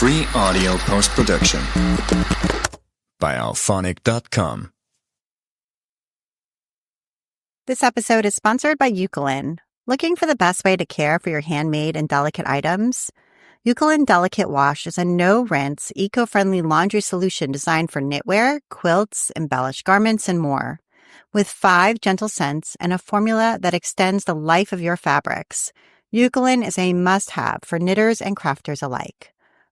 Free audio post-production by alphonic.com. This episode is sponsored by Eucalyptus. Looking for the best way to care for your handmade and delicate items? Eucalyptus Delicate Wash is a no-rinse, eco-friendly laundry solution designed for knitwear, quilts, embellished garments, and more. With 5 gentle scents and a formula that extends the life of your fabrics, Eucalyptus is a must-have for knitters and crafters alike.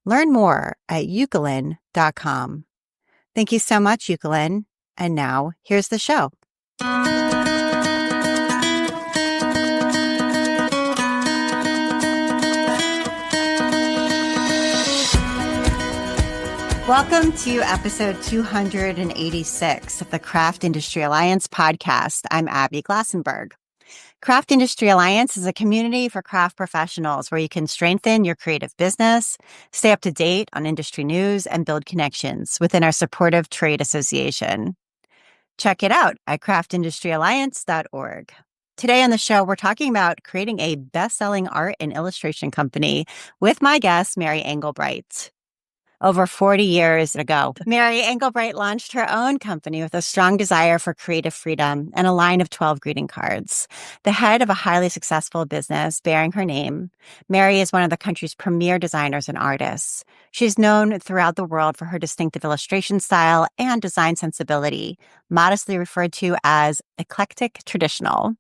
Learn more at eucalyptus.com. Thank you so much, Eucalyptus. And now, here's the show. Welcome to episode 286 of the Craft Industry Alliance podcast. I'm Abby Glassenberg. Craft Industry Alliance is a community for craft professionals where you can strengthen your creative business, stay up to date on industry news, and build connections within our supportive trade association. Check it out at craftindustyalliance.org. Today on the show, we're talking about creating a best-selling art and illustration company with my guest, Mary Engelbreit. Over 40 years ago, Mary Engelbreit launched her own company with a strong desire for creative freedom and a line of 12 greeting cards. The head of a highly successful business bearing her name, Mary is one of the country's premier designers and artists. She's known throughout the world for her distinctive illustration style and design sensibility, modestly referred to as eclectic traditional.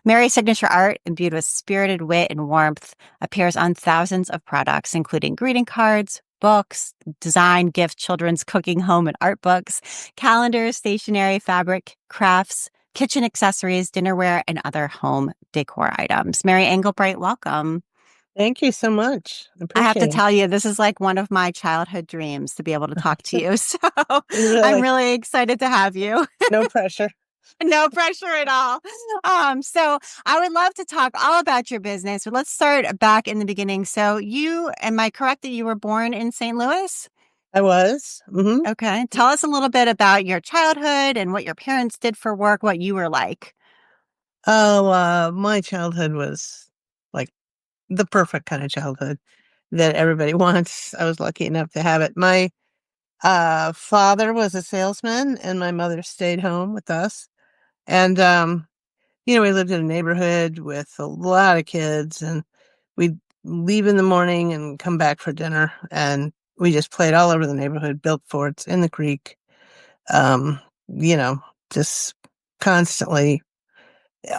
Mary's signature art, imbued with spirited wit and warmth, appears on thousands of products, including greeting cards, books, design, gift, children's cooking, home, and art books, calendars, stationery, fabric, crafts, kitchen accessories, dinnerware, and other home decor items. Mary Engelbreit, welcome. Thank you so much. I have to tell you, this is like one of my childhood dreams to be able to talk to you. So Really? I'm really excited to have you. No pressure. No pressure at all. So I would love to talk all about your business, but let's start back in the beginning. So am I correct that you were born in St. Louis? I was. Mm-hmm. Okay. Tell us a little bit about your childhood and what your parents did for work, what you were like. My childhood was like the perfect kind of childhood that everybody wants. I was lucky enough to have it. My father was a salesman and my mother stayed home with us. And, we lived in a neighborhood with a lot of kids and we'd leave in the morning and come back for dinner. And we just played all over the neighborhood, built forts in the creek, just constantly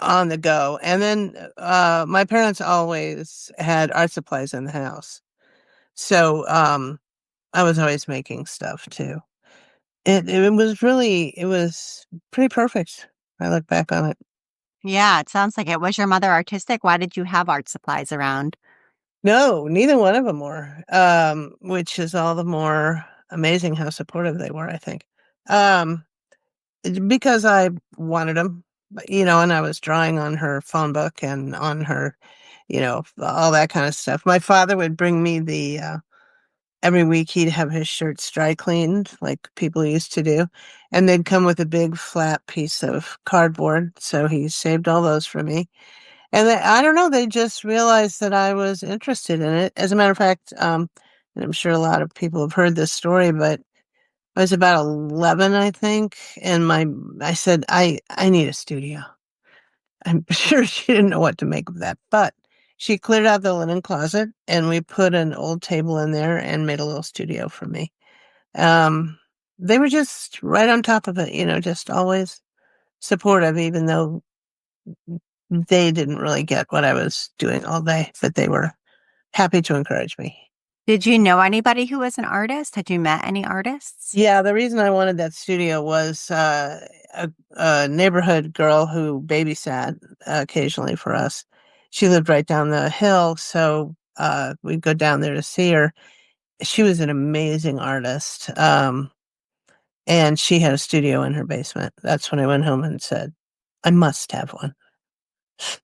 on the go. And then my parents always had art supplies in the house. So I was always making stuff too. It was pretty perfect. I look back on it. Yeah, it sounds like it. Was your mother artistic? Why did you have art supplies around? No, neither one of them were, which is all the more amazing how supportive they were, I think. Because I wanted them, and I was drawing on her phone book and on her, all that kind of stuff. My father would bring me every week he'd have his shirts dry cleaned like people used to do. And they'd come with a big flat piece of cardboard. So he saved all those for me. And I don't know, they just realized that I was interested in it. As a matter of fact, and I'm sure a lot of people have heard this story, but I was about 11, I think. And I said, I need a studio. I'm sure she didn't know what to make of that, but she cleared out the linen closet and we put an old table in there and made a little studio for me. They were just right on top of it, just always supportive, even though they didn't really get what I was doing all day, but they were happy to encourage me. Did you know anybody who was an artist? Had you met any artists? Yeah, the reason I wanted that studio was a neighborhood girl who babysat occasionally for us. She lived right down the hill, so we'd go down there to see her. She was an amazing artist, and she had a studio in her basement. That's when I went home and said, I must have one.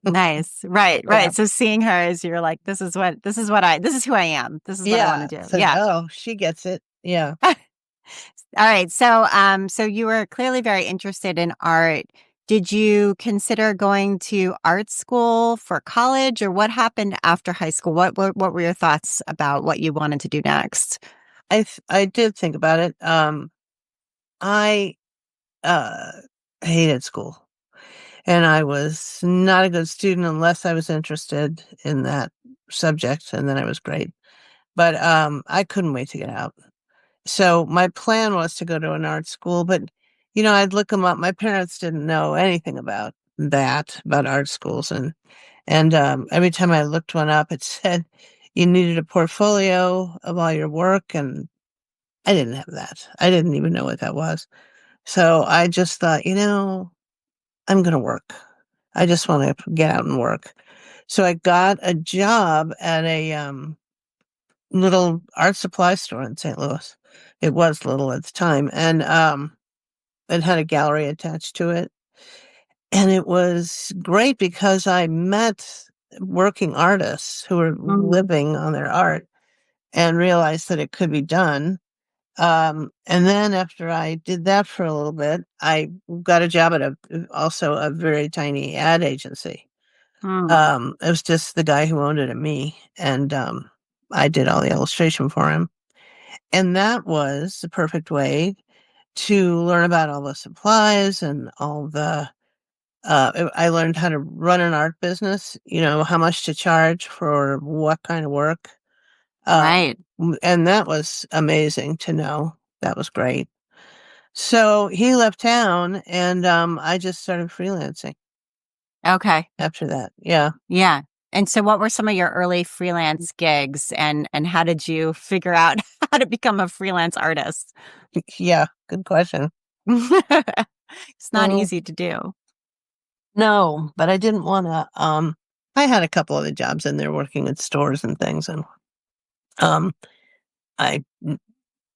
Nice. Right. Yeah. So seeing her as you're like, this is who I am. This is what I want to do. So, oh, she gets it. Yeah. All right. So you were clearly very interested in art. Did you consider going to art school for college, or what happened after high school? What were your thoughts about what you wanted to do next? I did think about it. I uh, hated school, and I was not a good student unless I was interested in that subject, and then I was great. But I couldn't wait to get out. So my plan was to go to an art school, but I'd look them up. My parents didn't know anything about that, about art schools, and every time I looked one up, it said you needed a portfolio of all your work, and I didn't have that. I didn't even know what that was. So I just thought, I'm going to work. I just want to get out and work. So I got a job at a little art supply store in St. Louis. It was little at the time, and it had a gallery attached to it. And it was great because I met working artists who were living on their art and realized that it could be done. And then after I did that for a little bit, I got a job at also a very tiny ad agency. Mm. It was just the guy who owned it and me, and I did all the illustration for him. And that was the perfect way to learn about all the supplies and all the I learned how to run an art business, how much to charge for what kind of work. Right. And that was amazing to know. That was great. So he left town, and I just started freelancing Okay. after that. Yeah. Yeah. And so what were some of your early freelance gigs, and how did you figure out how to become a freelance artist? Yeah. Good question. It's not Well, easy to do. no, but I didn't want to. I had a couple of the jobs in there working at stores and things, and um, I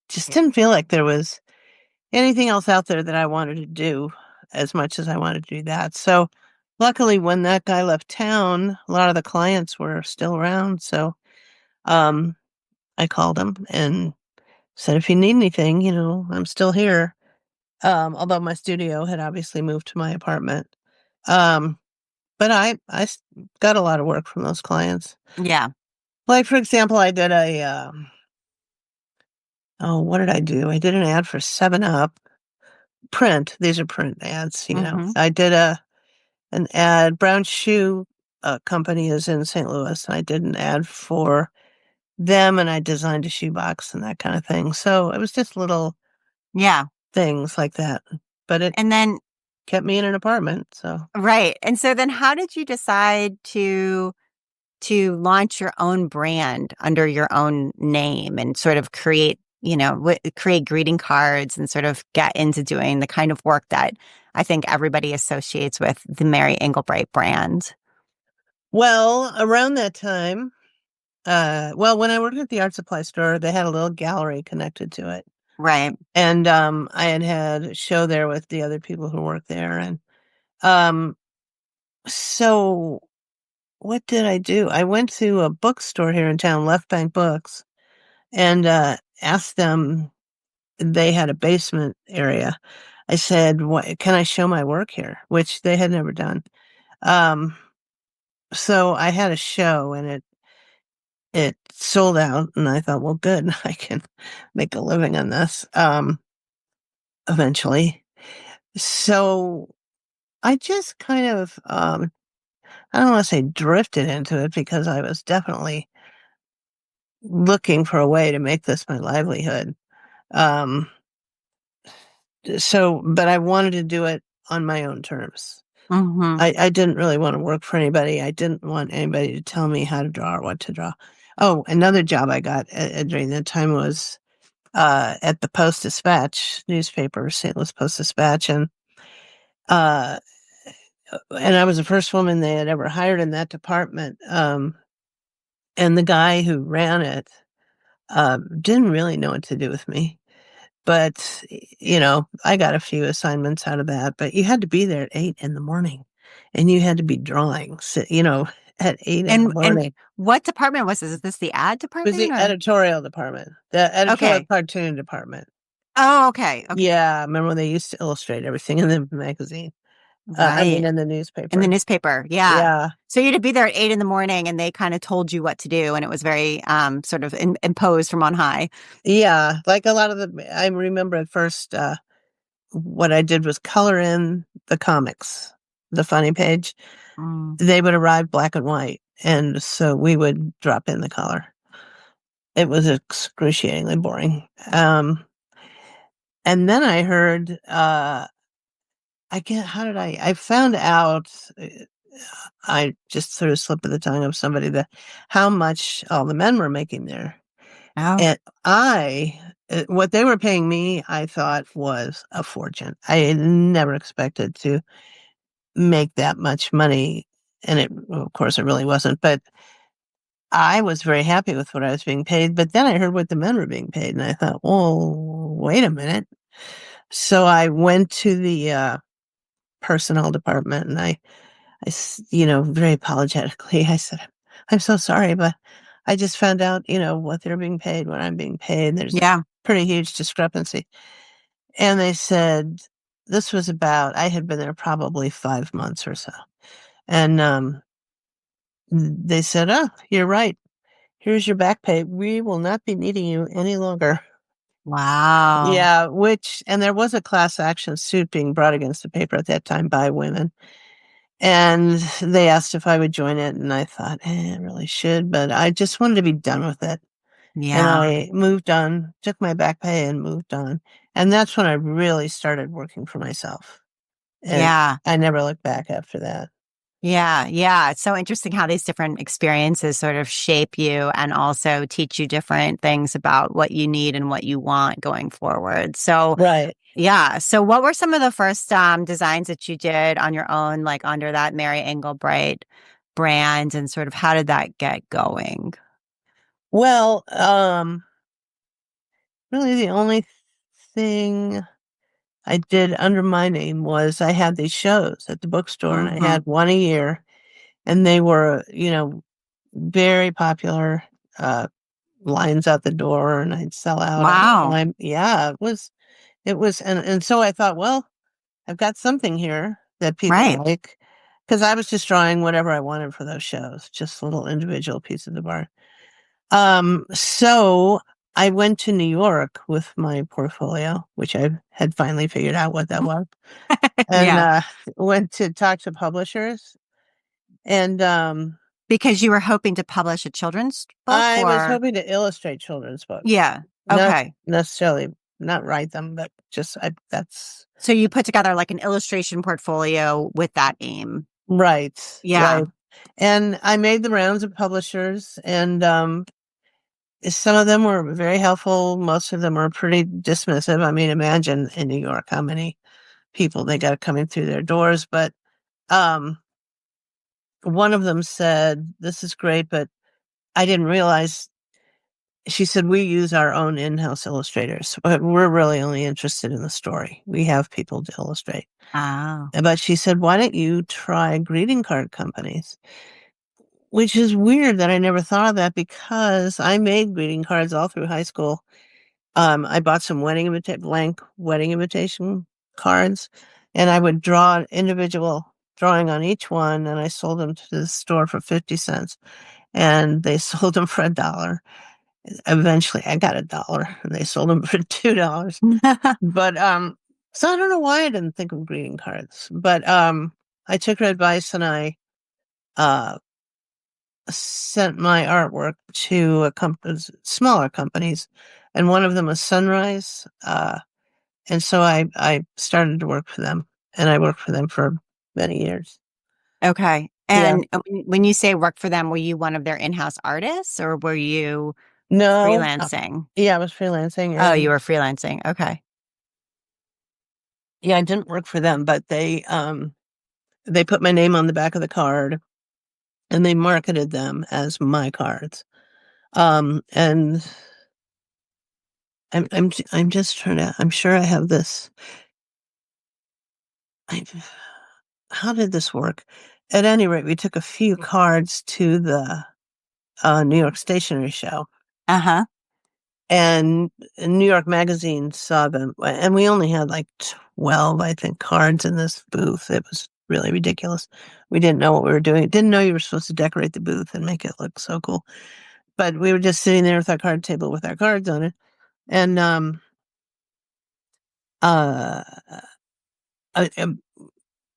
just didn't feel like there was anything else out there that I wanted to do as much as I wanted to do that. So luckily, when that guy left town, a lot of the clients were still around. So um, I called him and said, if you need anything, I'm still here. Although my studio had obviously moved to my apartment. Um, but got a lot of work from those clients. Yeah. Like, for example, I did what did I do? I did an ad for 7 Up print. These are print ads. Hmm. I did an ad. Brown Shoe Company is in St. Louis. I did an ad for them, and I designed a shoebox and that kind of thing. So it was just little Yeah. things like that. But it And then, kept me in an apartment. So, right. And so then how did you decide to launch your own brand under your own name and sort of create, create greeting cards and sort of get into doing the kind of work that I think everybody associates with the Mary Engelbreit brand? well, around that time, when I worked at the art supply store, they had a little gallery connected to it. Right. And I had a show there with the other people who worked there. And um, so what did I do? I went to a bookstore here in town, Left Bank Books, and asked them. They had a basement area. I said, "What can I show my work here?" Which they had never done. Um, so I had a show, and it sold out, and I thought, well, good, I can make a living on this eventually. So I just kind of I don't want to say drifted into it because I was definitely looking for a way to make this my livelihood. Um, but I wanted to do it on my own terms. Hmm. I didn't really want to work for anybody. I didn't want anybody to tell me how to draw or what to draw. Oh, another job I got during that time was at the Post-Dispatch newspaper, St. Louis Post-Dispatch, uh, and I was the first woman they had ever hired in that department. And the guy who ran it didn't really know what to do with me. But, I got a few assignments out of that. But you had to be there at 8 in the morning, and you had to be drawing, at 8 in the And morning. what department was this? Is this the ad It was department the or? editorial department, the editorial Okay. cartoon department. Oh, okay. Okay. Yeah, I remember when they used to illustrate everything in the magazine. Right. In the In the newspaper. newspaper. Yeah. Yeah. So you had to be there at 8 a.m. and they kind of told you what to do. And it was very sort of imposed from on high. Yeah. Like a lot of I remember at first, what I did was color in the comics, the funny page. Mm. They would arrive black and white. And so we would drop in the color. It was excruciatingly boring. And then I heard, I found out, I just sort of slipped of the tongue of somebody that how much all the men were making there. Oh, And what they were paying me, I thought was a fortune. I never expected to make that much money. And of course, it really wasn't. But I was very happy with what I was being paid. But then I heard what the men were being paid. And I thought, well, wait a minute. So I went to the personnel department and very apologetically, I said, I'm so sorry, but I just found out, what they're being paid, what I'm being paid. There's a yeah. pretty huge discrepancy. And they said, I had been there probably 5 months or so. And they said, oh, you're right. Here's your back pay. We will not be needing you any longer. Wow. Yeah, and there was a class action suit being brought against the paper at that time by women. And they asked if I would join it, and I thought, I really should, but I just wanted to be done with it. And Yeah. I moved on, took my back pay and moved on. And that's when I really started working for myself. And Yeah. I never looked back after that. Yeah, yeah. It's so interesting how these different experiences sort of shape you and also teach you different things about what you need and what you want going forward. So, Right. yeah. So, what were some of the first designs that you did on your own, like under that Mary Engelbreit brand, and sort of how did that get going? Well, really the only thing I did under my name was I had these shows at the bookstore, and I Hmm. had one a year, and they were, very popular. Lines out the door, and I'd sell out all the Wow. time. Yeah, it was, and so I thought, well, I've got something here that people Right. like, because I was just drawing whatever I wanted for those shows, just little individual pieces of art. So I went to New York with my portfolio, which I had finally figured out what that was, and Yeah. went to talk to publishers, and Because you were hoping to publish a children's book I was or? hoping to illustrate children's books, Yeah. not Okay. necessarily not write them, but just that's So you put together like an illustration portfolio with that aim. right, Yeah. right. And I made the rounds of publishers, and some of them were very helpful. Most of them were pretty dismissive. I mean, imagine in New York how many people they got coming through their doors. But um, one of them said, "This is great, but I didn't realize." She said, "We use our own in-house illustrators, but we're really only interested in the story. We have people to illustrate." Oh. But she said, "Why don't you try greeting card companies?" Which is weird that I never thought of that, because I made greeting cards all through high school. I bought some blank wedding invitation cards, and I would draw an individual drawing on each one, and I sold them to the store for 50 cents, and they sold them for $1. Eventually, I got $1, and they sold them for $2. But, so I don't know why I didn't think of greeting cards, but, I took her advice, and I, uh, sent my artwork to smaller companies, and one of them was Sunrise, and so I started to work for them, and I worked for them for many years. Okay. Yeah. And when you say work for them, were you one of their in-house artists or were you No, freelancing? yeah, I was freelancing, Oh, you and were freelancing. Okay. yeah, I didn't work for them, but they put my name on the back of the card, and they marketed them as my cards. And I'm just trying to. I'm sure I have this. I, how did this work? At any rate, we took a few cards to the New York Stationery Show, Uh-huh. and New York Magazine saw them, and we only had like 12, I think, cards in this booth. It was really ridiculous. We didn't know what we were doing. Didn't know you were supposed to decorate the booth and make it look so cool. But we were just sitting there with our card table with our cards on it. And uh,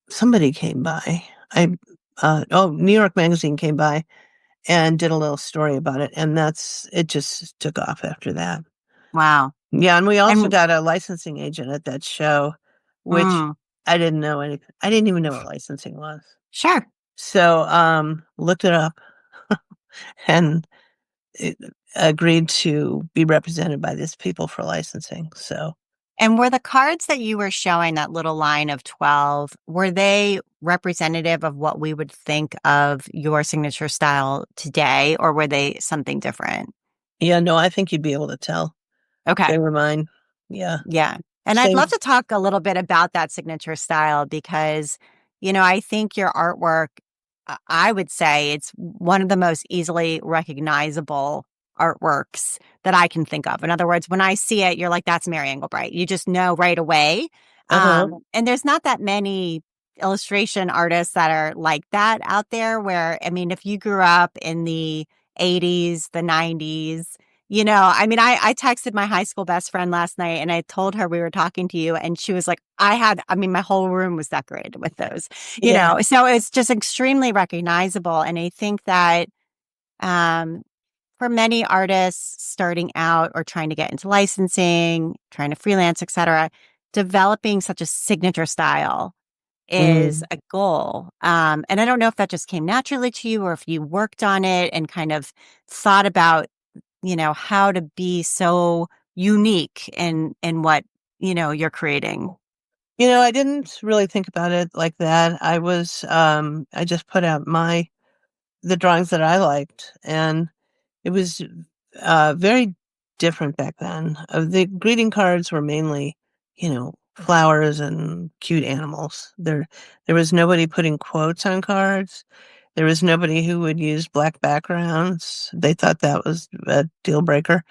somebody came by. New York Magazine came by and did a little story about it. And it just took off after that. Wow. Yeah, and we also And got a licensing agent at that show, which mm, I didn't know anything. I didn't even know what licensing was. sure. So, looked it up and it agreed to be represented by these people for licensing. So, And were the cards that you were showing, that little line of 12, were they representative of what we would think of your signature style today, or were they something different? yeah, no, I think you'd be able to tell Okay. they were mine. Yeah. Yeah. And I'd love Same. to talk a little bit about that signature style because, I think your artwork, I would say it's one of the most easily recognizable artworks that I can think of. In other words, when I see it, you're like, that's Mary Engelbreit. You just know right away. Uh-huh. And there's not that many illustration artists that are like that out there where, I mean, if you grew up in the 80s, the 90s, I texted my high school best friend last night and I told her we were talking to you and she was like, my whole room was decorated with those, Yeah. so it's just extremely recognizable. And I think that, for many artists starting out or trying to get into licensing, trying to freelance, etc., developing such a signature style is Mm. a goal. And I don't know if that just came naturally to you or if you worked on it and kind of thought about how to be so unique in what, you're creating. I didn't really think about it like that. I just put out the drawings that I liked, and it was very different back then. The greeting cards were mainly, flowers and cute animals. There was nobody putting quotes on cards. There was nobody who would use black backgrounds. They thought that was a deal breaker.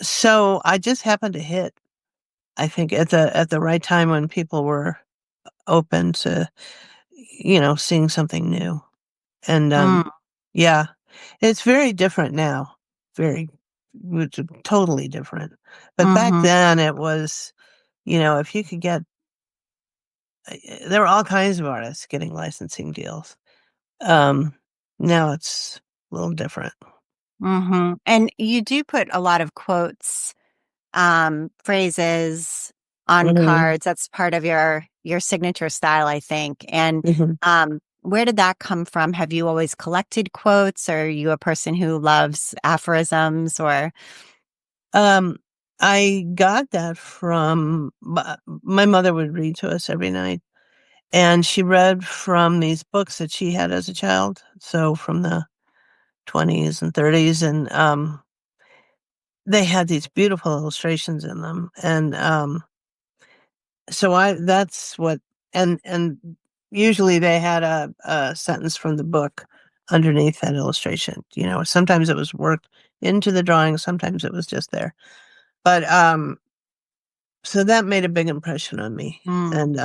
So I just happened to hit, I think, at the right time when people were open to, seeing something new. And Mm, yeah, it's very different now. It's totally different. But back mm-hmm, then it was, if you could get, there were all kinds of artists getting licensing deals. Um, Now it's a little different. mm-hmm. And you do put a lot of quotes, phrases on Hmm. cards. That's part of your signature style, I think. And Hmm. where did that come from? Have you always collected quotes, or are you a person who loves aphorisms or Um, I got that from my mother would read to us every night, and she read from these books that she had as a child. So from the 20s and 30s, and they had these beautiful illustrations in them, and so I that's what and usually they had a sentence from the book underneath that illustration. Sometimes it was worked into the drawing, sometimes it was just there. But so that made a big impression on me. mm, And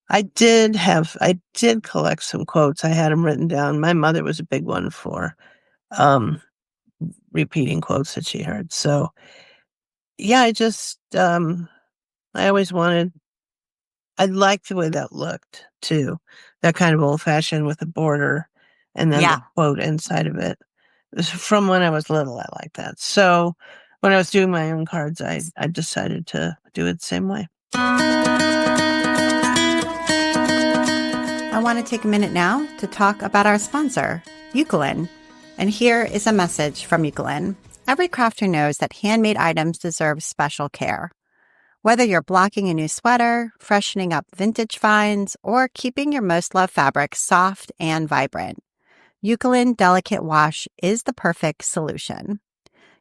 I did collect some quotes. I had them written down. My mother was a big one for um repeating quotes that she heard. So yeah, I always wanted, I liked the way that looked too. That kind of old fashioned with a border and then the yeah. quote inside of it. From when I was little, I liked that. So when I was doing my own cards, I decided to do it the same way. I want to take a minute now to talk about our sponsor, Eucalyptus. And here is a message from Eucalyptus. Every crafter knows that handmade items deserve special care. Whether you're blocking a new sweater, freshening up vintage finds, or keeping your most loved fabric soft and vibrant, Eucalyptus Delicate Wash is the perfect solution.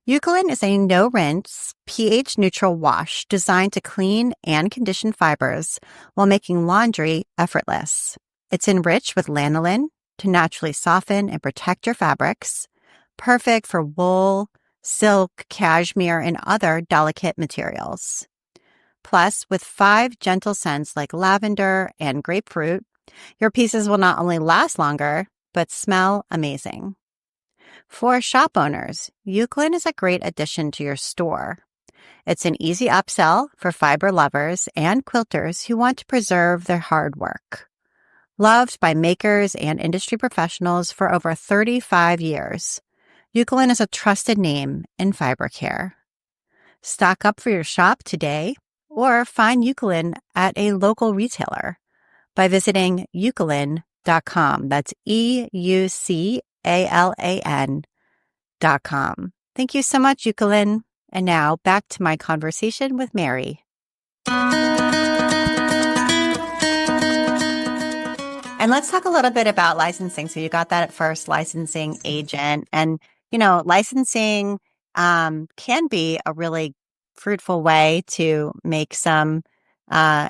Eucalyptus is a no-rinse, pH-neutral wash designed to clean and condition fibers while making laundry effortless. It's enriched with lanolin to naturally soften and protect your fabrics, perfect for wool, silk, cashmere, and other delicate materials. Plus, with 5 gentle scents like lavender and grapefruit, your pieces will not only last longer, but smell amazing. For shop owners, Euclid is a great addition to your store. It's an easy upsell for fiber lovers and quilters who want to preserve their hard work. Loved by makers and industry professionals for over 35 years, Euclid is a trusted name in fiber care. Stock up for your shop today or find Euclid at a local retailer by visiting euclid.com. That's EUCALAN.com. Thank you so much, Euclid. And now back to my conversation with Mary. And let's talk a little bit about licensing. So you got that at first, licensing agent. And, licensing can be a really fruitful way to make some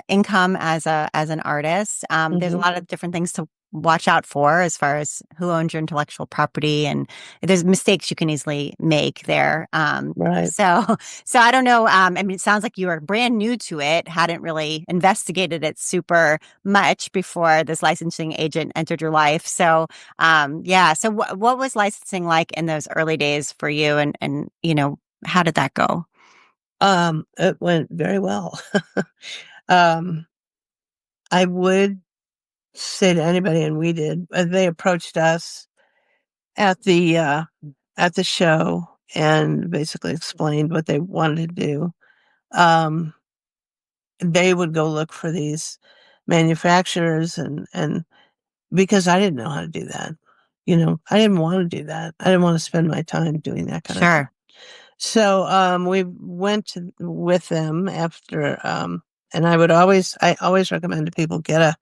income as an artist. There's a lot of different things to watch out for as far as who owns your intellectual property, and there's mistakes you can easily make there. Right. So I don't know. It sounds like you were brand new to it, hadn't really investigated it super much before this licensing agent entered your life. So, yeah. So what was licensing like in those early days for you, and how did that go? It went very well. I would say to anybody, and we did, they approached us at the show and basically explained what they wanted to do. They would go look for these manufacturers and because I didn't know how to do that. I didn't want to do that. I didn't want to spend my time doing that kind of thing. Sure. So we went with them after, and I always recommend to people get a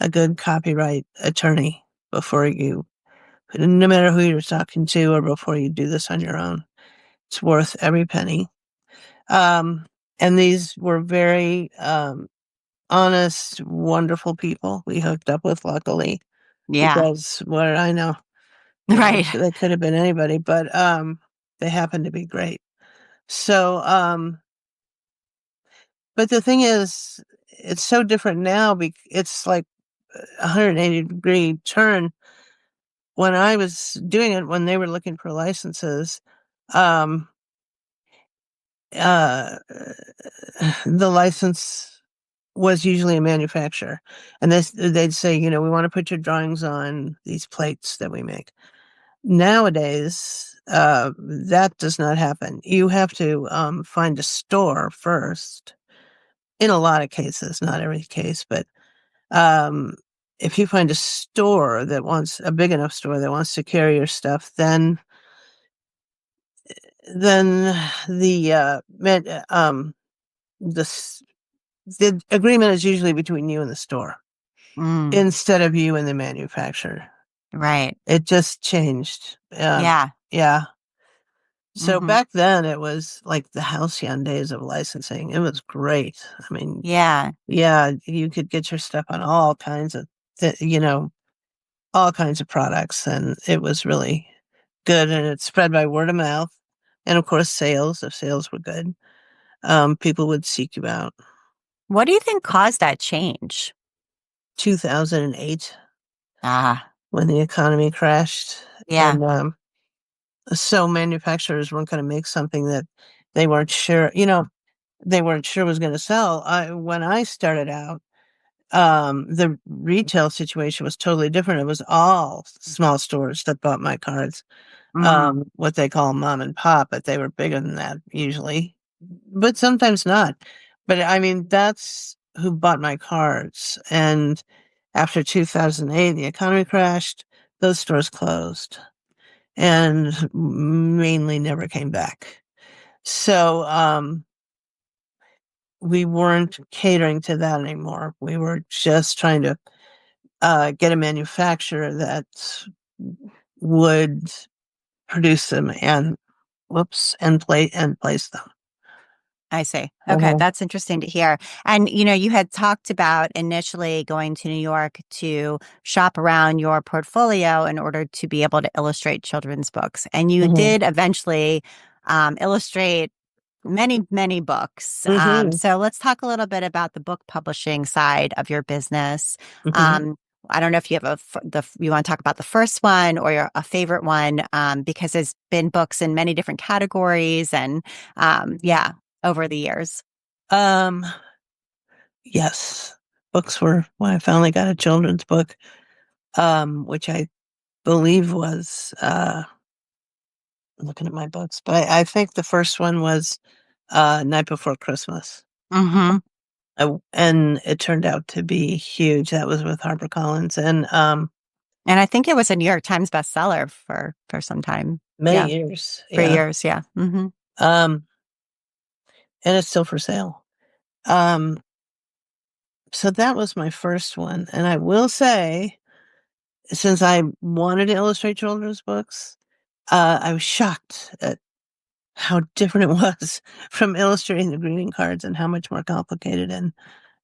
good copyright attorney before you, no matter who you're talking to, or before you do this on your own. It's worth every penny. And these were very honest, wonderful people we hooked up with, luckily. Yeah. Because what did I know? Right. They could have been anybody, but they happened to be great. So, but the thing is, it's so different now. It's like a 180-degree turn. When I was doing it, when they were looking for licenses, um, uh, the license was usually a manufacturer, and they'd say, we want to put your drawings on these plates that we make. Nowadays, that does not happen. You have to find a store first. In a lot of cases, not every case, but if you find a big enough store that wants to carry your stuff, then the the agreement is usually between you and the store instead of you and the manufacturer. Right. It just changed. Yeah. Yeah. So back then it was like the halcyon days of licensing. It was great. I mean, Yeah. you could get your stuff on all kinds of, all kinds of products, and it was really good. And it spread by word of mouth, and of course, sales. If sales were good, people would seek you out. What do you think caused that change? 2008, Ah. when the economy crashed, Yeah. and so manufacturers weren't going to make something that they weren't sure, was going to sell. When I started out, the retail situation was totally different. It was all small stores that bought my cards, what they call mom and pop, but they were bigger than that usually, but sometimes not. But I mean, that's who bought my cards. And after 2008, the economy crashed, those stores closed and mainly never came back. So, we weren't catering to that anymore. We were just trying to get a manufacturer that would produce them and place them. I see. Okay, that's interesting to hear. And you had talked about initially going to New York to shop around your portfolio in order to be able to illustrate children's books, and you did eventually illustrate Many, many books. Mm-hmm. So let's talk a little bit about the book publishing side of your business. Mm-hmm. I don't know if you have you want to talk about the first one or a favorite one, because there's been books in many different categories and, yeah, over the years. Um, yes, books were when I finally got a children's book, which I believe was, looking at my books, but I think the first one was Night Before Christmas. Mm-hmm. And it turned out to be huge. That was with HarperCollins and And I think it was a New York Times bestseller for some time. many Yeah, years. for Yeah. years. Yeah. Mm-hmm. Um, and it's still for sale. Um, so that was my first one. And I will say, since I wanted to illustrate children's books, I was shocked at how different it was from illustrating the greeting cards and how much more complicated and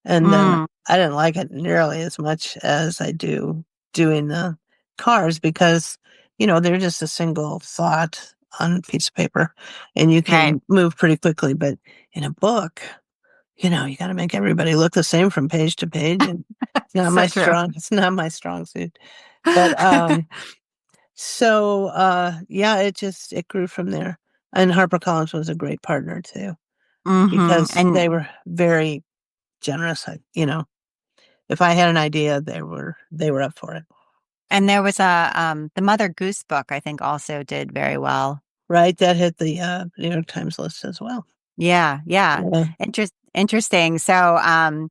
Mm, I didn't like it nearly as much as I do doing the cars because, they're just a single thought on a piece of paper and you right. can move pretty quickly. But in a book, you got to make everybody look the same from page to page. And So true. it's not my strong suit. But, so, yeah, it grew from there. And HarperCollins was a great partner too, Mm-hmm. because they were very generous. If I had an idea, they were up for it. And there was the Mother Goose book, I think also did very well. Right? That hit the New York Times list as well. Yeah, yeah. Yeah. Interesting. So,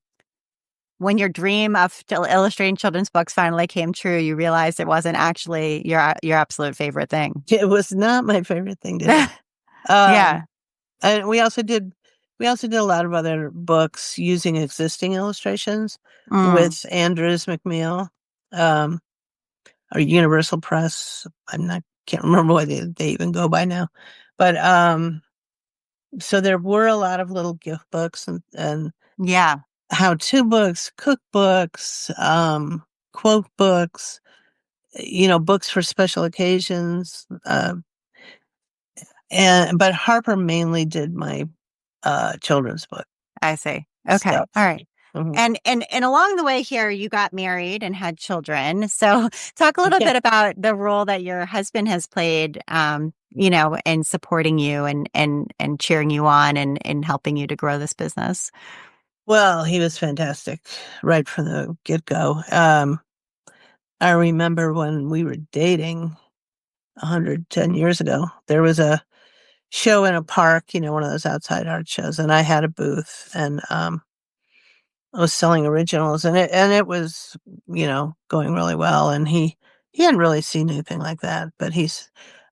when your dream of still illustrating children's books finally came true, you realized it wasn't actually your absolute favorite thing. It was not my favorite thing to do. Um, Yeah. and we also did a lot of other books using existing illustrations Mm, with Andrews McMeel, um, or Universal Press. Can't remember what they even go by now, but so there were a lot of little gift books and yeah, how-to books, cookbooks, quote books, books for special occasions. But Harper mainly did my children's book I see. Okay. stuff. All right. Mhm. And along the way here, you got married and had children. So talk a little Yeah. bit about the role that your husband has played, in supporting you and cheering you on and helping you to grow this business. Well, he was fantastic right from the get-go. I remember when we were dating 110 years ago, there was a show in a park, one of those outside art shows, and I had a booth and I was selling originals and it was, going really well. And he hadn't really seen anything like that, but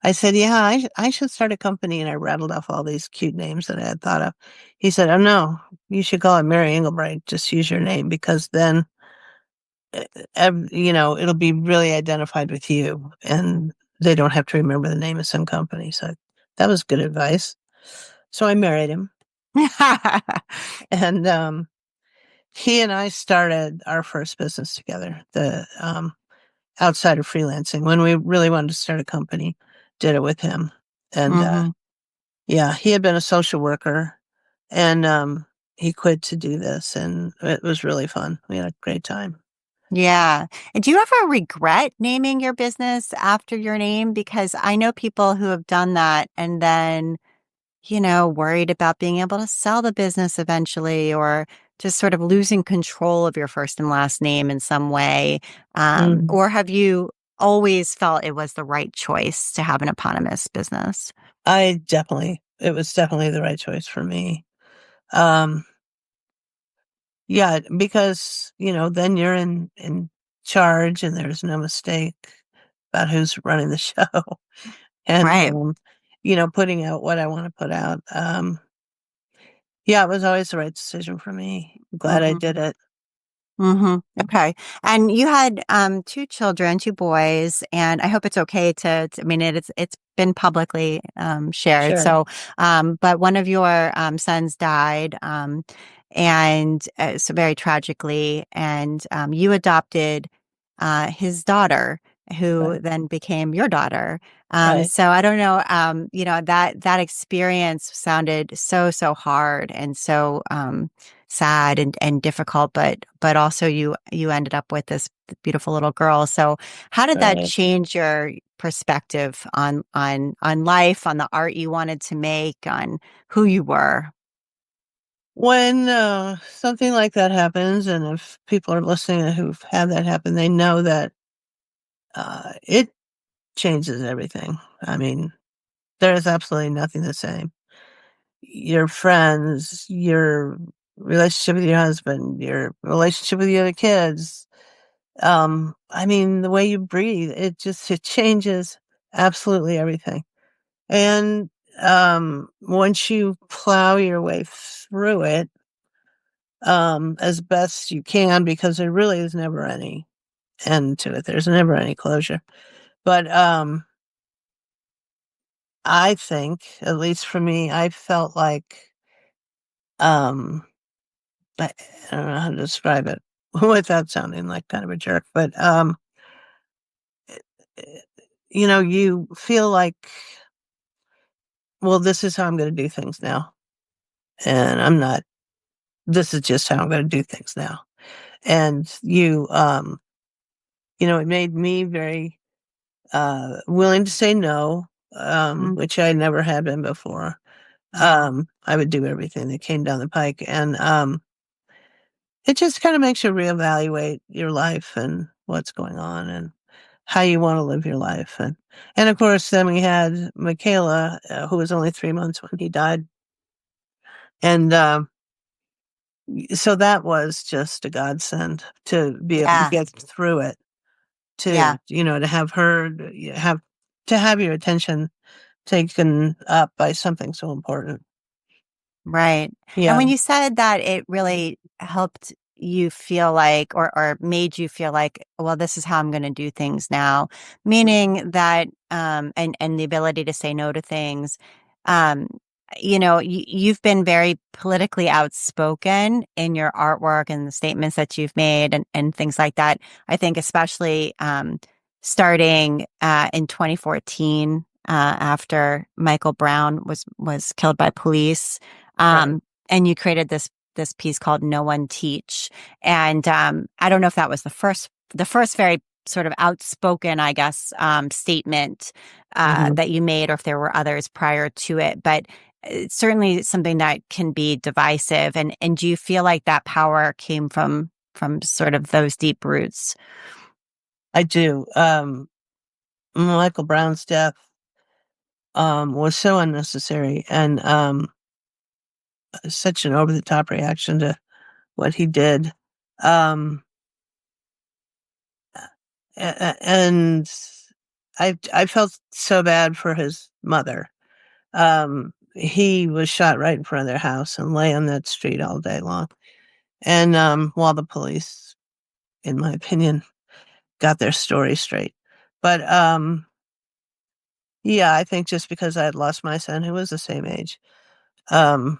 I said, yeah, I should start a company. And I rattled off all these cute names that I had thought of. He said, oh no, you should call it Mary Engelbreit. Just use your name because then, it'll be really identified with you and they don't have to remember the name of some company. So that was good advice. So I married him and, he and I started our first business together, the outside of freelancing. When we really wanted to start a company, did it with him. And Hmm. yeah, he had been a social worker and he quit to do this. And it was really fun. We had a great time. Yeah. And do you ever regret naming your business after your name? Because I know people who have done that and then, worried about being able to sell the business eventually or just sort of losing control of your first and last name in some way. Mm. Or have you always felt it was the right choice to have an eponymous business? It was definitely the right choice for me. Um, yeah, because, then you're in charge and there's no mistake about who's running the show. And, Right. putting out what I want to put out. Yeah, it was always the right decision for me. I'm glad I Hmm. did it. Okay. And you had two children, two boys, and I hope it's okay I mean it's been publicly shared. Sure. So but one of your sons died and so very tragically and you adopted his daughter who then became your daughter. Right. So I don't know, that experience sounded so hard and so sad and difficult, but also you ended up with this beautiful little girl. So how did that Right. change your perspective on life, on the art you wanted to make, on who you were? When something like that happens, and if people are listening who've had that happen, they know that it changes everything. I mean, there is absolutely nothing the same. Your friends, your relationship with your husband, your relationship with the other kids. I mean, the way you breathe, it changes absolutely everything. And once you plow your way through it, as best you can, because there really is never any end to it. There's never any closure. But I think, at least for me, I felt like um I, I don't know how to describe it without sounding like kind of a jerk, but eh, you feel like, well, this is how I'm going to do things now, and I'm not. This is just how I'm going to do things now, and it made me very willing to say no, Mm, which I never had been before. I would do everything that came down the pike, and it just kind of makes you reevaluate your life and what's going on and how you want to live your life. And of course, then we had Michaela, who was only 3 months when he died. And so that was just a godsend to be able to yeah, get through it, yeah. to have her, to have your attention taken up by something so important. Right. And Yeah, when you said that it really helped you feel like, or made you feel like, well, this is how I'm going to do things now, meaning that, and the ability to say no to things, um, you've been very politically outspoken in your artwork and the statements that you've made and things like that. I think especially, starting, in 2014, after Michael Brown was killed by police. right. And you created this piece called "No One Teach," and I don't know if that was the first very sort of outspoken, I guess, statement Hmm. that you made, or if there were others prior to it, but it's certainly something that can be divisive. And do you feel like that power came from sort of those deep roots? I do. Michael Brown's death was so unnecessary, and such an over the top reaction to what he did. Um, and I felt so bad for his mother. He was shot right in front of their house and lay on that street all day long. And while the police, in my opinion, got their story straight. But yeah, I think just because I had lost my son, who was the same age, um,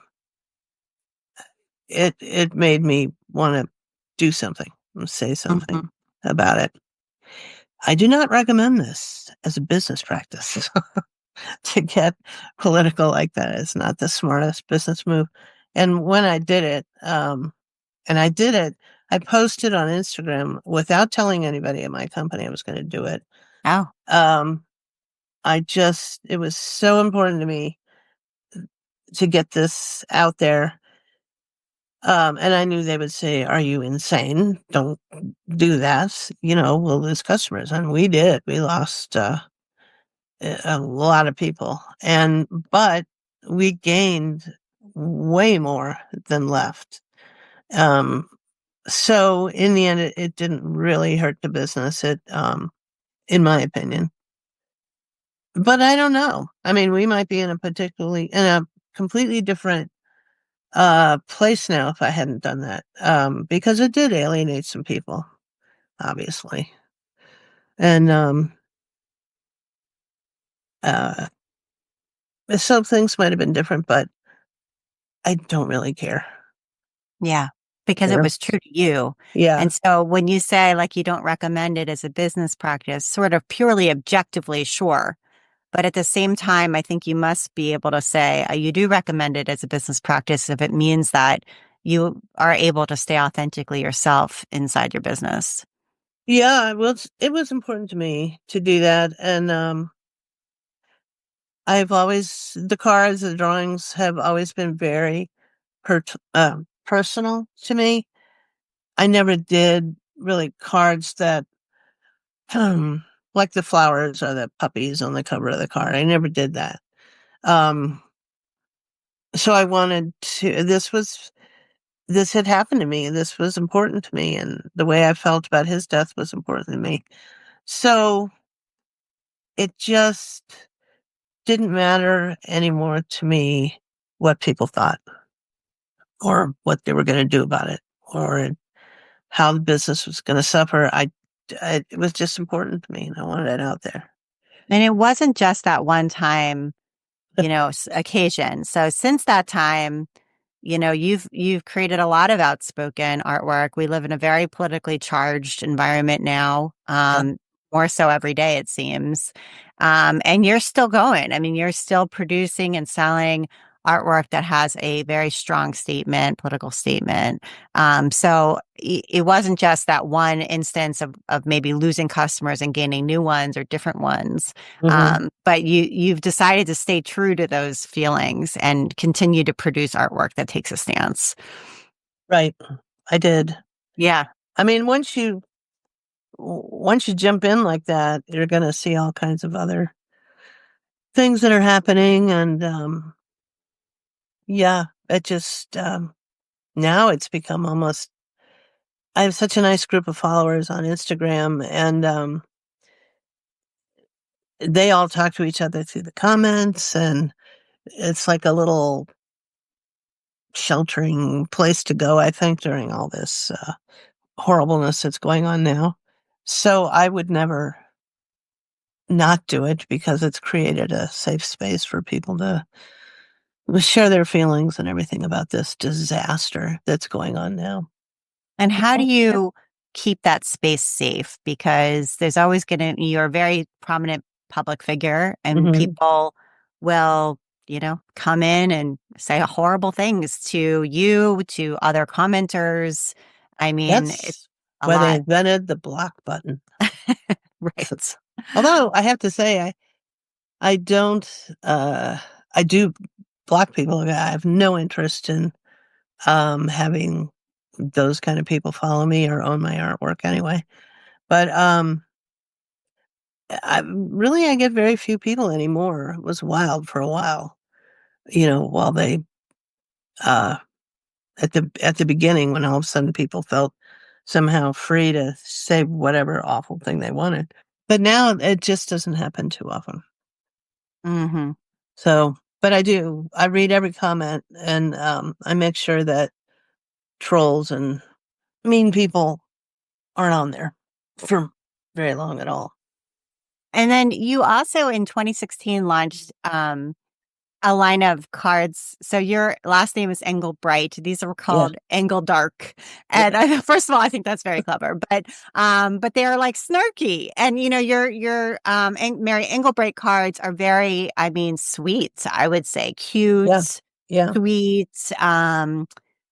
it made me want to do something and say something Mhm. about it. I do not recommend this as a business practice. To get political like that is not the smartest business move. And when I did it, and I did it, I posted on Instagram without telling anybody at my company I was going to do it. Oh, Um, it was so important to me to get this out there. And I knew they would say, "Are you insane? Don't do that. We'll lose customers." And we did. We lost a lot of people, but we gained way more than left. Um, so in the end, it didn't really hurt the business. In my opinion, but I don't know. I mean, we might be in a completely different place now if I hadn't done that, because it did alienate some people, obviously, and uh, so things might have been different, but I don't really care. yeah. because it Sure. was true to you. Yeah. And so when you say like you don't recommend it as a business practice, sort of purely objectively, sure. But at the same time, I think you must be able to say you do recommend it as a business practice if it means that you are able to stay authentically yourself inside your business. Yeah, it was important to me to do that. And the cards, the drawings have always been very personal to me. I never did really cards that, like the flowers or the puppies on the cover of the card. I never did that. Um, so I wanted to, this had happened to me. This was important to me. And the way I felt about his death was important to me. So it just didn't matter anymore to me what people thought or what they were going to do about it or how the business was going to suffer. It was just important to me and I wanted it out there. And it wasn't just that one time, occasion. So since that time, you've created a lot of outspoken artwork. We live in a very politically charged environment now, Yeah. more so every day, it seems. And you're still going. I mean, you're still producing and selling artwork that has a very strong statement, political statement. So it wasn't just that one instance of maybe losing customers and gaining new ones or different ones. Hmm. But you've decided to stay true to those feelings and continue to produce artwork that takes a stance. Right. I did. Yeah. I mean, once you jump in like that, you're going to see all kinds of other things that are happening. And, yeah, it just, now it's become almost, I have such a nice group of followers on Instagram and, they all talk to each other through the comments and it's like a little sheltering place to go, I think, during all this, horribleness that's going on now. So I would never not do it because it's created a safe space for people to share their feelings and everything about this disaster that's going on now. And how do you keep that space safe? Because there's always you're a very prominent public figure and Mhm. people will, come in and say horrible things to you, to other commenters. I mean, it's That's a why they lot. invented the block button. Right. Although I have to say, I don't, I do block people. I have no interest in having those kind of people follow me or own my artwork anyway. But I get very few people anymore. It was wild for a while, while they uh at the beginning when all of a sudden people felt somehow free to say whatever awful thing they wanted. But now it just doesn't happen too often. Hmm. So, but I do. I read every comment and I make sure that trolls and mean people aren't on there for very long at all. And then you also in 2016 launched a line of cards. So your last name is Engelbreit. These are Yeah. called Engeldark. Yeah. And first of all, I think that's very clever. But they are like snarky. And Mary Engelbreit cards are very, I mean, sweet. I would say Yeah. cute, Yeah. sweet,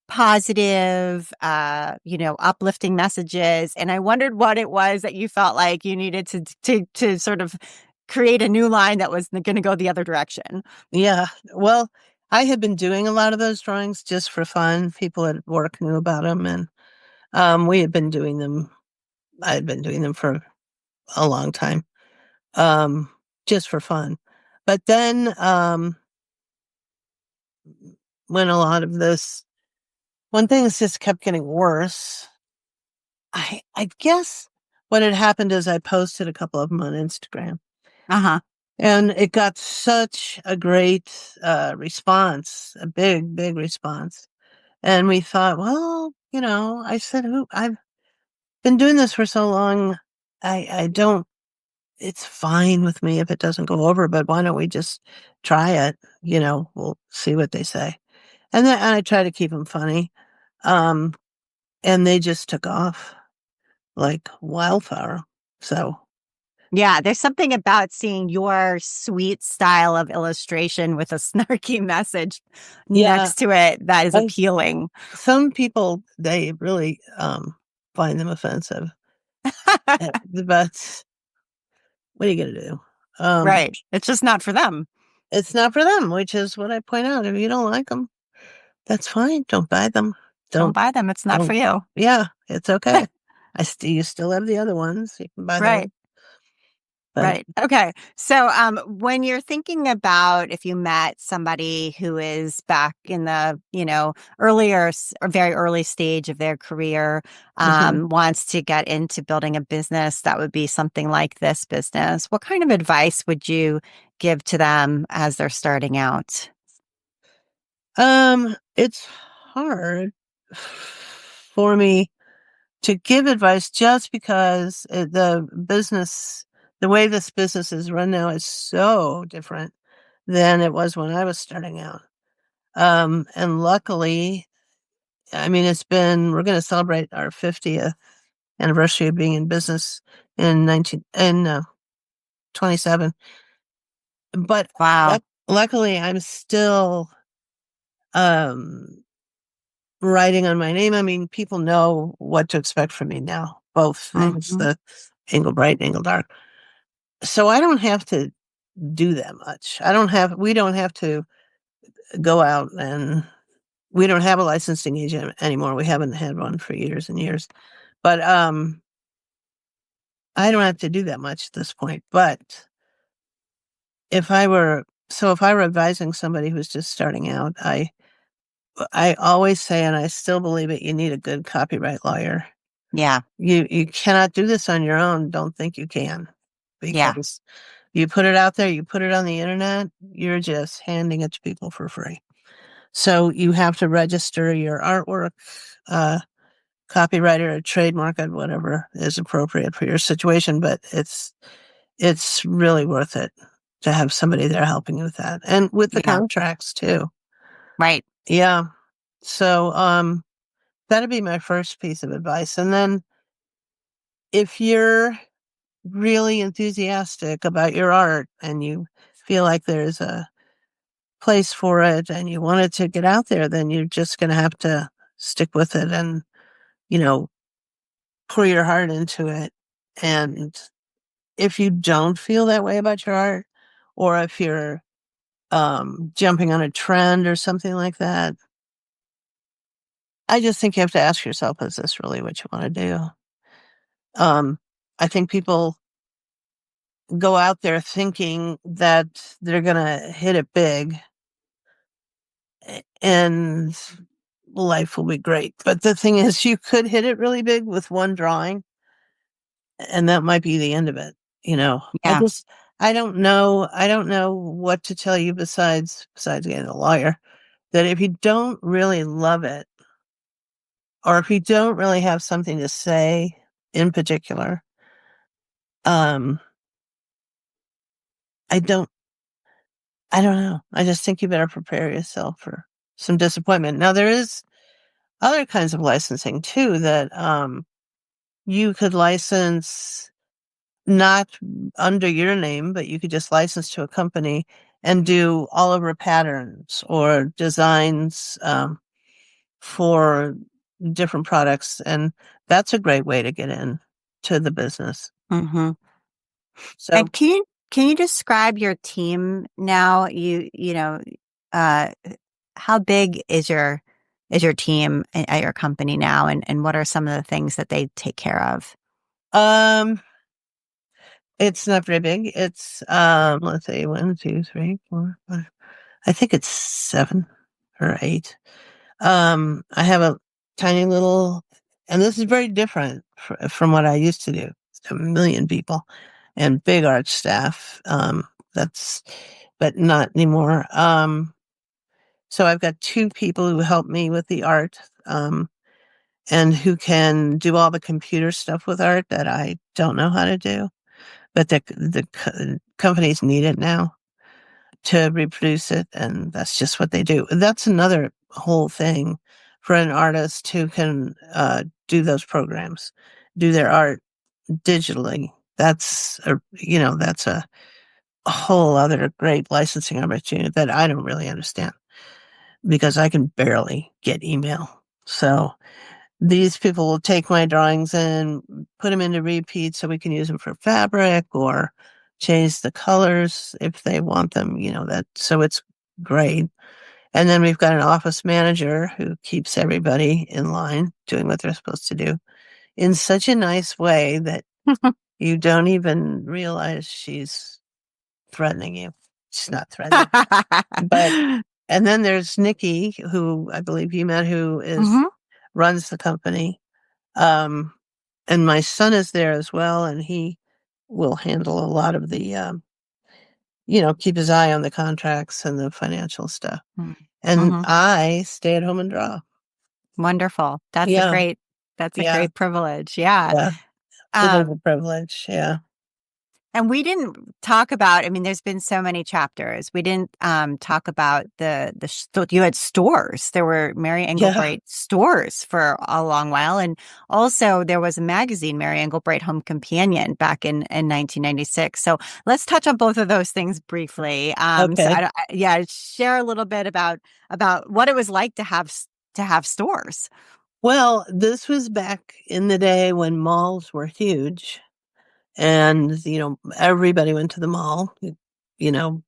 positive, uplifting messages. And I wondered what it was that you felt like you needed to sort of create a new line that was going to go the other direction. Yeah. Well, I had been doing a lot of those drawings just for fun. People at work knew about them and we had been doing them. I had been doing them for a long time. Um, just for fun. But then when a lot of this when things just kept getting worse, I guess what had happened is I posted a couple of them on Instagram. Uh-huh. And it got such a great response, a big, big response. And we thought, well, I said, I've been doing this for so long. I don't, it's fine with me if it doesn't go over, but why don't we just try it? We'll see what they say. And then I try to keep them funny. Um, and they just took off like wildfire. So Yeah, there's something about seeing your sweet style of illustration with a snarky message yeah, next to it that is I, appealing. some people, they really find them offensive. But what are you going to do? Right. It's just not for them. It's not for them, which is what I point out. If you don't like them, that's fine. Don't buy them. Don't Don't, buy them. It's not for don't. you. Yeah, it's okay. You still have the other ones. You can buy those. Right. But Right. Okay. So, when you're thinking about if you met somebody who is back in the, earlier or very early stage of their career, mhm. wants to get into building a business that would be something like this business, what kind of advice would you give to them as they're starting out? It's hard for me to give advice just because the way this business is run now is so different than it was when I was starting out. And luckily, I mean, we're going to celebrate our 50th anniversary of being in business in 27. But Wow. luckily, I'm still, um, writing on my name. I mean, people know what to expect from me now, both names, Hmm. the Engelbreit and Engeldark. So I don't have to do that much. We don't have to go out, and we don't have a licensing agent anymore. We haven't had one for years and years. But I don't have to do that much at this point. But if I were advising somebody who's just starting out, I always say, and I still believe it, you need a good copyright lawyer. Yeah. You cannot do this on your own. Don't think you can, Yeah. because you put it out there, you put it on the internet, you're just handing it to people for free. So you have to register your artwork, uh, copyright or a trademark, or whatever is appropriate for your situation. But it's really worth it to have somebody there helping you with that, and with the Yeah. contracts too. Right. Yeah. So that'd be my first piece of advice. And then if you're really enthusiastic about your art and you feel like there's a place for it and you want it to get out there, then you're just going to have to stick with it and, you know, pour your heart into it. And if you don't feel that way about your art, or if you're jumping on a trend or something like that, I just think you have to ask yourself, is this really what you want to do? I think people go out there thinking that they're going to hit it big and life will be great. But the thing is, you could hit it really big with one drawing, and that might be the end of it. You know, Yeah. I don't know. I don't know what to tell you besides getting a lawyer, that if you don't really love it, or if you don't really have something to say in particular, um, I don't, I don't know. I just think you better prepare yourself for some disappointment. Now, there is other kinds of licensing too, that you could license not under your name, but you could just license to a company and do all over patterns or designs for different products. And that's a great way to get in to the business. Hmm. So, And can you describe your team now? Uh, how big is your team at your company now, and what are some of the things that they take care of? um, it's not very big. It's, let's see, 1, 2, 3, 4, 5. I think it's 7 or 8. I have a tiny little, and this is very different from what I used to do. It's a million people and big art staff. That's, but not anymore. So I've got 2 people who help me with the art, and who can do all the computer stuff with art that I don't know how to do, but the companies need it now to reproduce it, and that's just what they do. That's another whole thing for an artist who can do those programs, do their art digitally. That's that's a whole other great licensing opportunity that I don't really understand because I can barely get email. So these people will take my drawings and put them into repeat so we can use them for fabric or change the colors if they want them, so it's great. And then we've got an office manager who keeps everybody in line doing what they're supposed to do in such a nice way that you don't even realize she's threatening you. She's not threatening. But and then there's Nikki, who I believe you met, who runs the company. And my son is there as well, and he will handle a lot of the, keep his eye on the contracts and the financial stuff. And I stay at home and draw. Wonderful. That's a great privilege. Yeah. Yeah. It is a privilege. Yeah. And we didn't talk about, there's been so many chapters. We didn't talk about you had stores. There were Mary Engelbreit stores for a long while. And also there was a magazine, Mary Engelbreit Home Companion, back in 1996. So let's touch on both of those things briefly. Okay. So share a little bit about what it was like to have stores. Well, this was back in the day when malls were huge. And, everybody went to the mall. They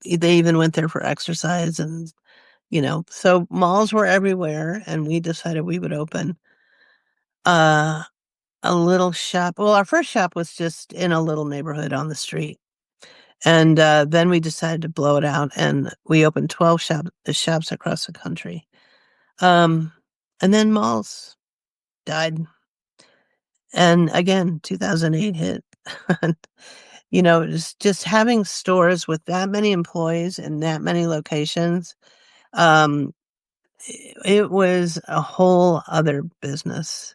even went there for exercise and, so malls were everywhere. And we decided we would open a little shop. Well, our first shop was just in a little neighborhood on the street. And then we decided to blow it out and we opened 12 shops across the country. And then malls died. And again, 2008 hit. Just having stores with that many employees in that many locations, it was a whole other business.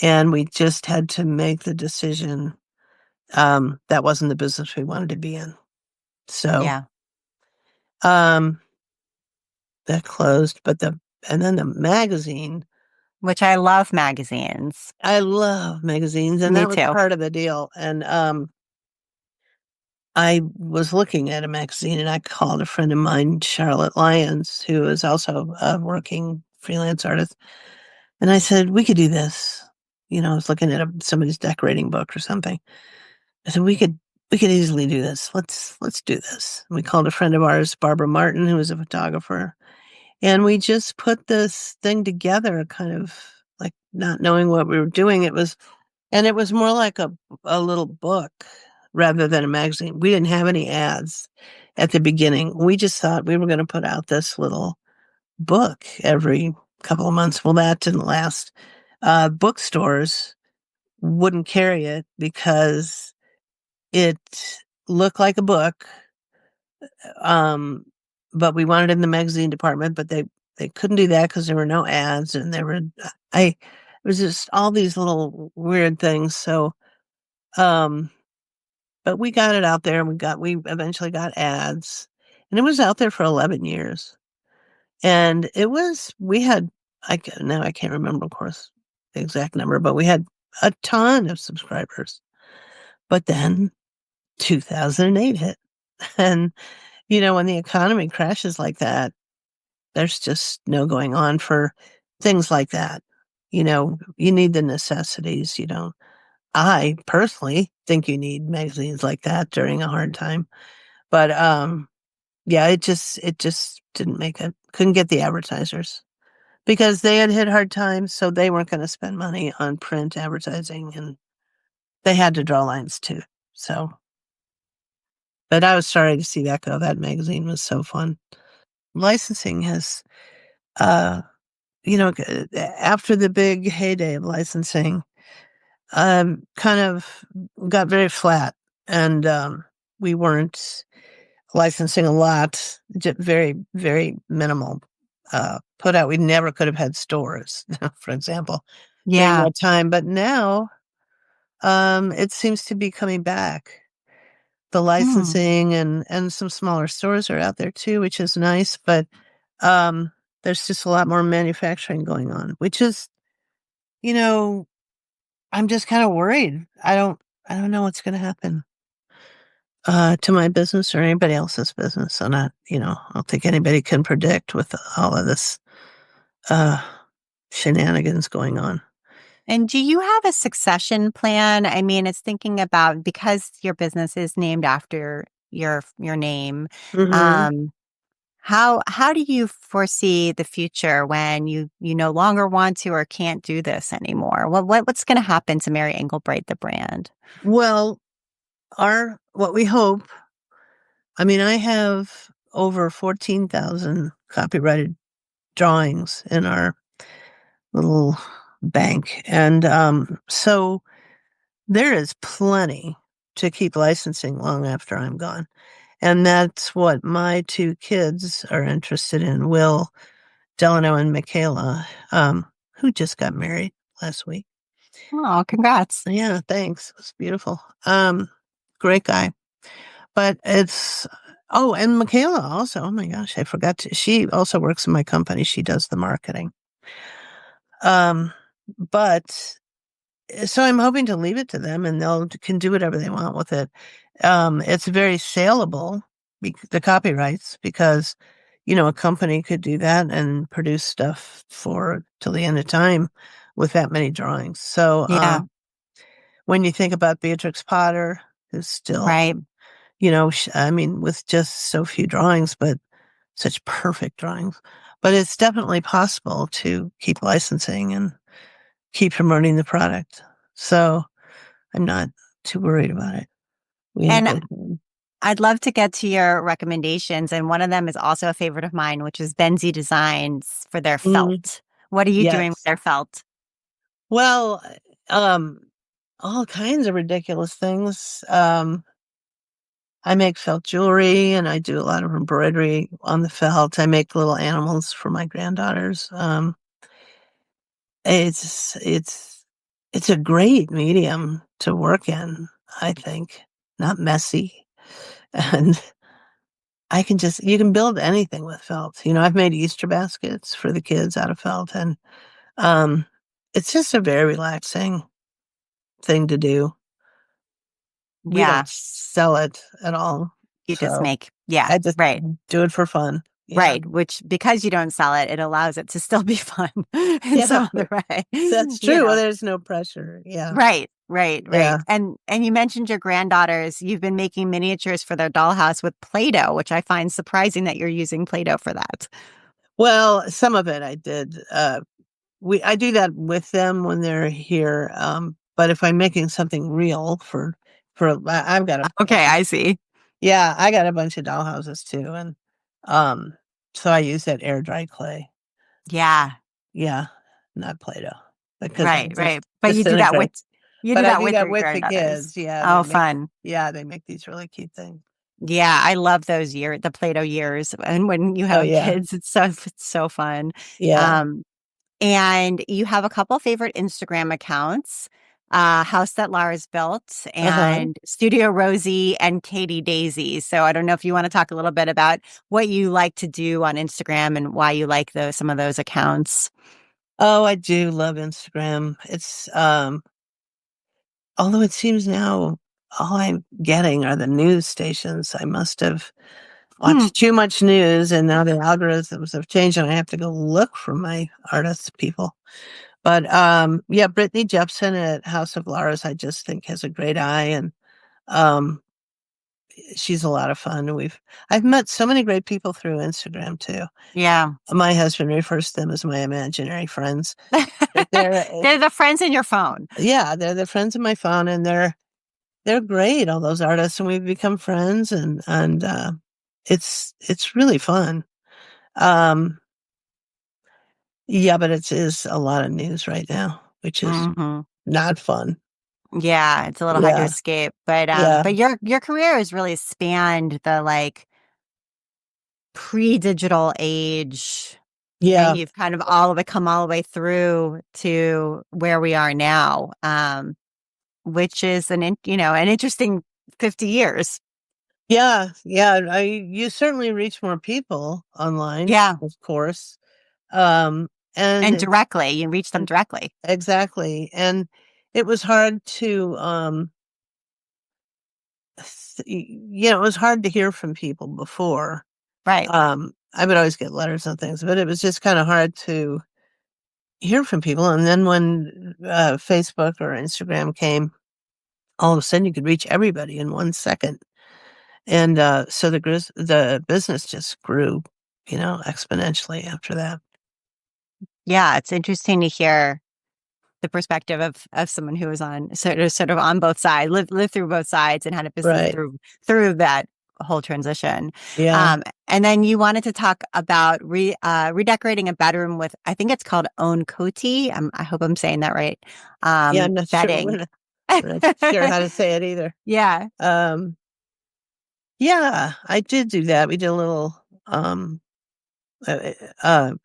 And we just had to make the decision that wasn't the business we wanted to be in. So that closed, and then the magazine. Which I love magazines. I love magazines, and Me that was too. part of the deal. And I was looking at a magazine and I called a friend of mine, Charlotte Lyons, who is also a working freelance artist. And I said, we could do this. I was looking at somebody's decorating book or something. I said, we could easily do this. Let's do this. And we called a friend of ours, Barbara Martin, who was a photographer. And we just put this thing together, kind of like not knowing what we were doing. It was more like a little book rather than a magazine. We didn't have any ads at the beginning. We just thought we were going to put out this little book every couple of months. Well, that didn't last. Bookstores wouldn't carry it because it looked like a book. But we wanted it in the magazine department, but they couldn't do that because there were no ads and it was just all these little weird things. So, but we got it out there and we eventually got ads and it was out there for 11 years. And now I can't remember, of course, the exact number, but we had a ton of subscribers. But then 2008 hit. And, when the economy crashes like that, there's just no going on for things like that. You need the necessities, I personally think you need magazines like that during a hard time. But yeah, it just couldn't get the advertisers because they had hit hard times, so they weren't going to spend money on print advertising and they had to draw lines too. So, but I was sorry to see that go. That magazine was so fun. Licensing has, after the big heyday of licensing, kind of got very flat and we weren't licensing a lot, just very, very minimal put out. We never could have had stores, for example, during that time. But now it seems to be coming back. The licensing and some smaller stores are out there too, which is nice. But There's just a lot more manufacturing going on, which is, I'm just kind of worried. I don't know what's going to happen to my business or anybody else's business. And I don't think anybody can predict with all of this uh, shenanigans going on. And do you have a succession plan? I mean, it's thinking about because your business is named after your name. Hmm. Um, how do you foresee the future when you no longer want to or can't do this anymore? What's going to happen to Mary Engelbreit, the brand? Well, what we hope, I mean, I have over 14,000 copyrighted drawings in our little bank. And so there is plenty to keep licensing long after I'm gone. And that's what my two kids are interested in, Will Delano and Michaela, who just got married last week. Oh, congrats. Yeah, thanks. It was beautiful. Great guy. But and Michaela also, oh my gosh, I forgot she also works in my company. She does the marketing. Um, but so I'm hoping to leave it to them and they'll can do whatever they want with it. It's very saleable, the copyrights, because, a company could do that and produce stuff for till the end of time with that many drawings. So, Yeah, when you think about Beatrix Potter, who's still, right. I mean, with just so few drawings, but such perfect drawings, but it's definitely possible to keep licensing and keep promoting the product. So I'm not too worried about it. We have And good. I'd love to get to your recommendations. And one of them is also a favorite of mine, which is Benzie Designs for their Mm, felt. What are you doing with yes. their felt? Well, um, all kinds of ridiculous things. I make felt jewelry and I do a lot of embroidery on the felt. I make little animals for my granddaughters. It's it's it's a great medium to work in, I think. Not messy. And you can build anything with felt. I've made Easter baskets for the kids out of felt and um it's just a very relaxing thing to do. We Yeah, don't sell it at all. you just So make, yeah, I just right, do it for fun. Yeah. right. Which, because you don't sell it, it allows it to still be fun in Yeah, some other way, that's you true. Well, know. there's no pressure. Yeah. Right, right, right. Yeah. And you mentioned your granddaughters. You've been making miniatures for their dollhouse with Play-Doh, which I find surprising that you're using Play-Doh for that. Well, some of it I did. I do that with them when they're here. But if I'm making something real I've got a bunch Okay, of, I see. yeah, I got a bunch of dollhouses too. And, um, so I use that air dry clay. Yeah, Yeah. Not Play-Doh because that right, just right. But disintegrates. you do But I that do with that your with the granddaughters. kids. Yeah. Oh, fun. They make these really cute things. Yeah, I love the Play-Doh years. And when you Oh, have yeah. kids, it's so fun. Yeah. Um, and you have a couple favorite Instagram accounts, House That Lara's Built Uh-huh. and Studio Rosie and Katie Daisy. So I don't know if you want to talk a little bit about what you like to do on Instagram and why you like some of those accounts. Oh, I do love Instagram. Although it seems now all I'm getting are the news stations. I must have Hmm. watched too much news and now the algorithms have changed and I have to go look for my artists people. But yeah, Brittany Jepson at House of Lars, I just think has a great eye and um she's a lot of fun. I've met so many great people through Instagram too. Yeah. My husband refers to them as my imaginary friends. But They're the friends in your phone. yeah, they're the friends of my phone and they're great, all those artists, and we've become friends and it's really fun. Um, yeah, but it is a lot of news right now, which is Hmm. not fun. Yeah, it's a little hard to Yeah, escape. yeah, But your career has really spanned the like pre-digital age, and yeah, you've kind of come all the way through to where we are now, which is an interesting 50 years. yeah, yeah. You certainly reach more people online, Yeah, of course. Um, And and directly, you reach them directly. exactly. And it was hard to, it was hard to hear from people before. Right. I would always get letters and things, but it was just kind of hard to hear from people. And then when Facebook or Instagram came, all of a sudden you could reach everybody in 1 second. And so the business just grew, exponentially after that. Yeah, it's interesting to hear the perspective of someone who was on sort of on both sides, lived through both sides and had a business Right. through that whole transition. Yeah. And then you wanted to talk about redecorating a bedroom with, I think it's called own coty. I hope I'm saying that right. Yeah, I'm not sure. Bedding. We're not sure how to say it either. Yeah. Yeah, I did do that. We did a little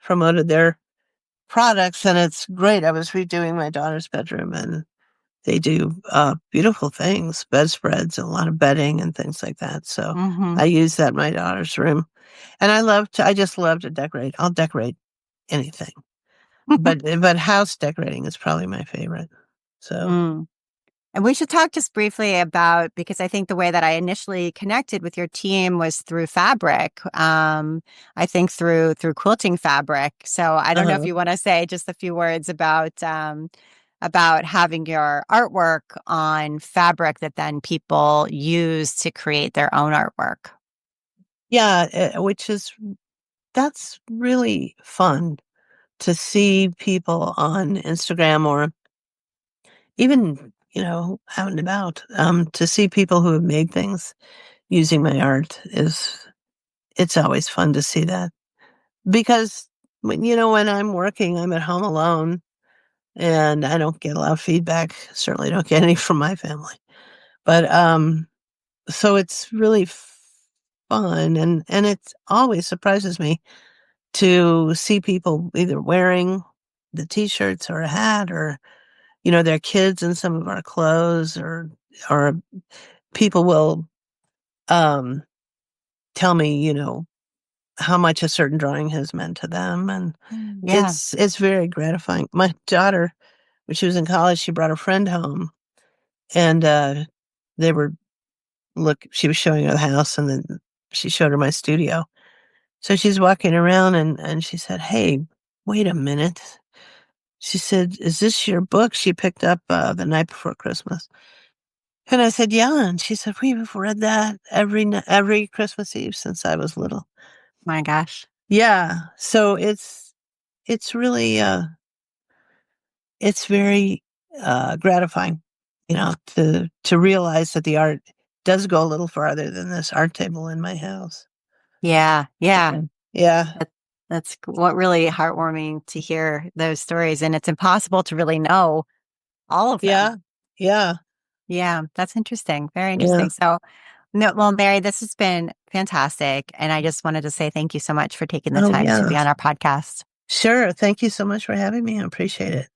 promoted their products, and it's great. I was redoing my daughter's bedroom, and they do beautiful things, bedspreads, and a lot of bedding and things like that. So Hmm. I use that in my daughter's room, and I just love to decorate. I'll decorate anything, but house decorating is probably my favorite. So. Mm. And we should talk just briefly about, because I think the way that I initially connected with your team was through fabric. I think through quilting fabric. So I don't know if Uh-huh. you want to say just a few words about having your artwork on fabric that then people use to create their own artwork. Yeah, that's really fun to see people on Instagram or even, out and about, to see people who have made things using my art it's always fun to see that. Because when I'm working, I'm at home alone and I don't get a lot of feedback. Certainly don't get any from my family. But, so it's really fun and it always surprises me to see people either wearing the t-shirts or a hat or, their kids in some of our clothes or people will, um, tell me, how much a certain drawing has meant to them. And Yeah. it's very gratifying. My daughter, when she was in college, she brought a friend home and, they were she was showing her the house and then she showed her my studio. So she's walking around and she said, "Hey, wait a minute." She said, "Is this your book she picked up the night before Christmas?" And I said, "Yeah." And she said, "We've read that every Christmas Eve since I was little." My gosh. Yeah. So it's really it's very gratifying, to realize that the art does go a little farther than this art table in my house. Yeah. Yeah. Yeah. Yeah. That's what really heartwarming to hear those stories. And it's impossible to really know all of them. Yeah. Yeah. Yeah, that's interesting. Very Yeah. interesting. So, no, well, Mary, this has been fantastic. And I just wanted to say thank you so much for taking the Oh, time to yeah. be on our podcast. Sure. Thank you so much for having me. I appreciate it.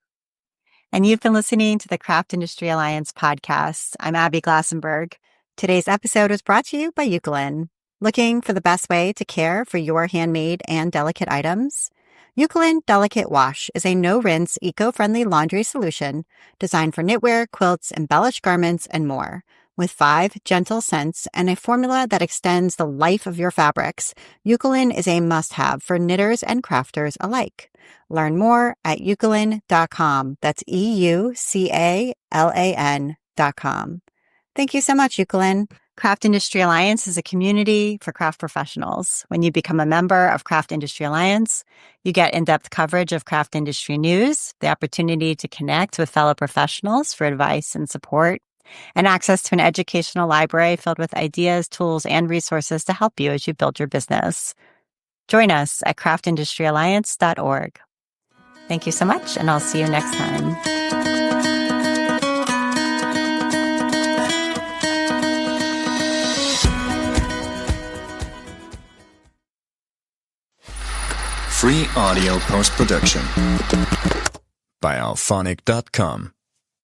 And you've been listening to the Craft Industry Alliance podcast. I'm Abby Glassenberg. Today's episode was brought to you by Eucalyptus. Looking for the best way to care for your handmade and delicate items? Eucalyptus Delicate Wash is a no-rinse, eco-friendly laundry solution designed for knitwear, quilts, embellished garments, and more. With 5 gentle scents and a formula that extends the life of your fabrics, Eucalyptus is a must-have for knitters and crafters alike. Learn more at eucalyptus.com. That's EUCALAN.com. Thank you so much, Eucalyptus. Craft Industry Alliance is a community for craft professionals. When you become a member of Craft Industry Alliance, you get in-depth coverage of craft industry news, the opportunity to connect with fellow professionals for advice and support, and access to an educational library filled with ideas, tools, and resources to help you as you build your business. Join us at craftindustrialliance.org. Thank you so much, and I'll see you next time. Free audio post-production by alphonic.com.